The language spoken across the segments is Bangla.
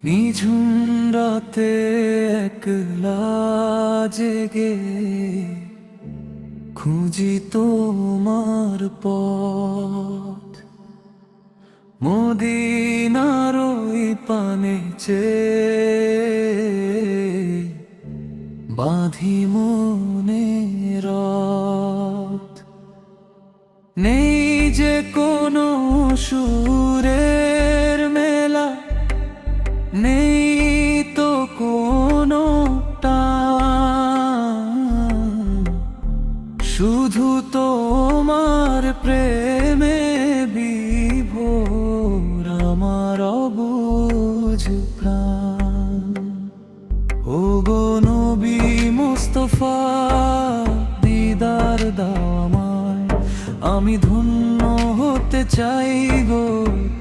নিঝুম রাতে একলা জেগে খুঁজি তোমার পথ, মদিনার ওই পানে চেয়ে বাঁধি মনের রথ। নেই যে কোনো সুরের মেলা, নেই তো কোনো টান, শুধু তোমার প্রেমে বিভোর আমার অবুঝ প্রাণ। ওগো নবী মুস্তাফা, দিদার দাও আমায়, আমি ধন্য হতে চাই গো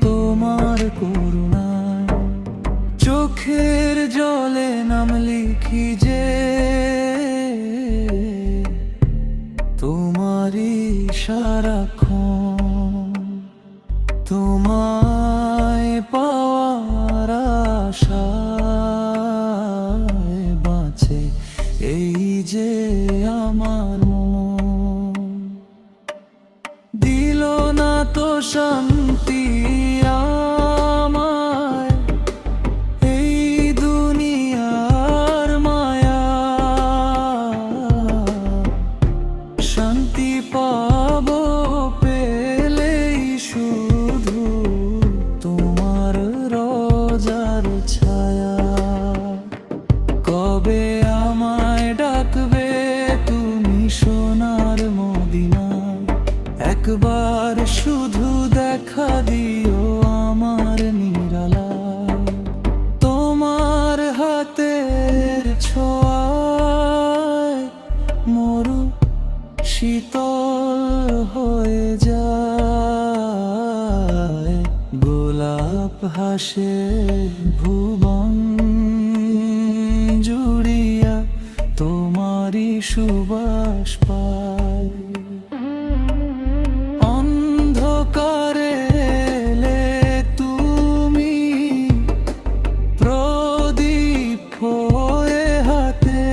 তোমার করুণায়। চোখের জলে নাম লিখি যে তোমারই সারাক্ষণ, তোমায় পাওয়ার আশায় বাঁচে এই যে আমার মন। দিল না তো শান্তি আমায় এই দুনিয়ার মায়া, শান্তি পাবো পেলেই শুধু তোমার রোজার ছায়া। কবে আমায় ডাকবে তুমি সোনার মদিনায়, একবার শুধু দেখা দিও আমার নিরালায়। তোমার হাতের ছোঁয়ায় মরু শীতল হয়ে যায়, গোলাপ হাসে ভুবন জুড়িয়া তোমারই সুবাস পায়। অন্ধকারে এলে তুমি প্রদীপ হয়ে হাতে,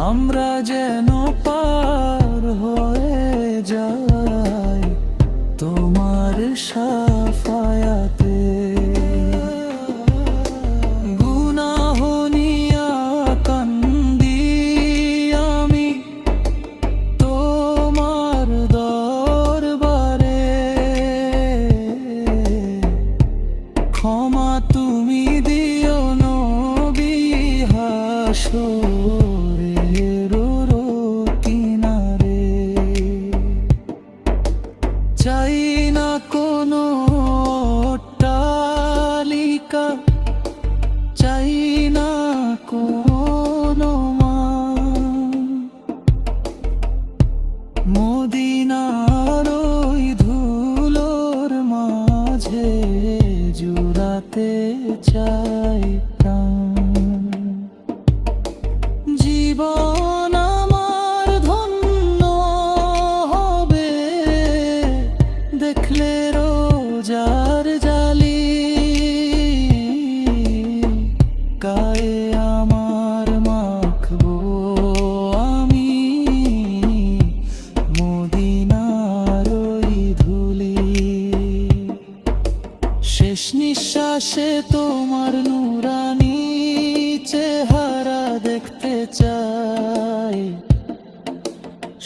আমরা যেন পার হয়ে যাই তোমার শাফায়াতে। গুনাহ নিয়া কান্দি আমি তোমার দরবারে, ক্ষমা তুমি দিও নবী হাসরের কিনারে। চাই না কোনো অট্টালিকা, চাই না কোনো মান, মদিনার ওই ধুলোর মাঝে জুড়াতে চাই প্রাণ। জীবন আমার ধন্য হবে দেখলে রোজার জালি, গায়ে আমার মাখবো আমি মদিনার ওই ধুলি। শেষ নিঃশ্বাসে তোমার নূরানি চেহারা দেখতে চাই,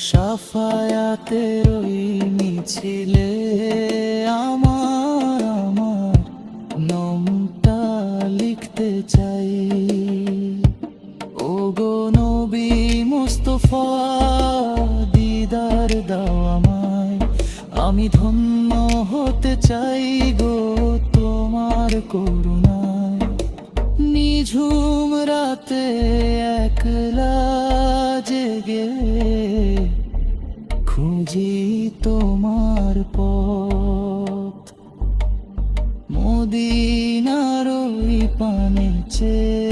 শাফায়াতের ওই মিছিলে আমার নামটা লিখতে চাই। ওগো নবী মুস্তাফা, দিদার দাও আমায়, আমি ধন্য হতে চাই গো তোমার করুণায়। নিঝুম রাতে একলা জেগে খুঁজি তোমার পথ, মদিনার ওই পানে চেয়ে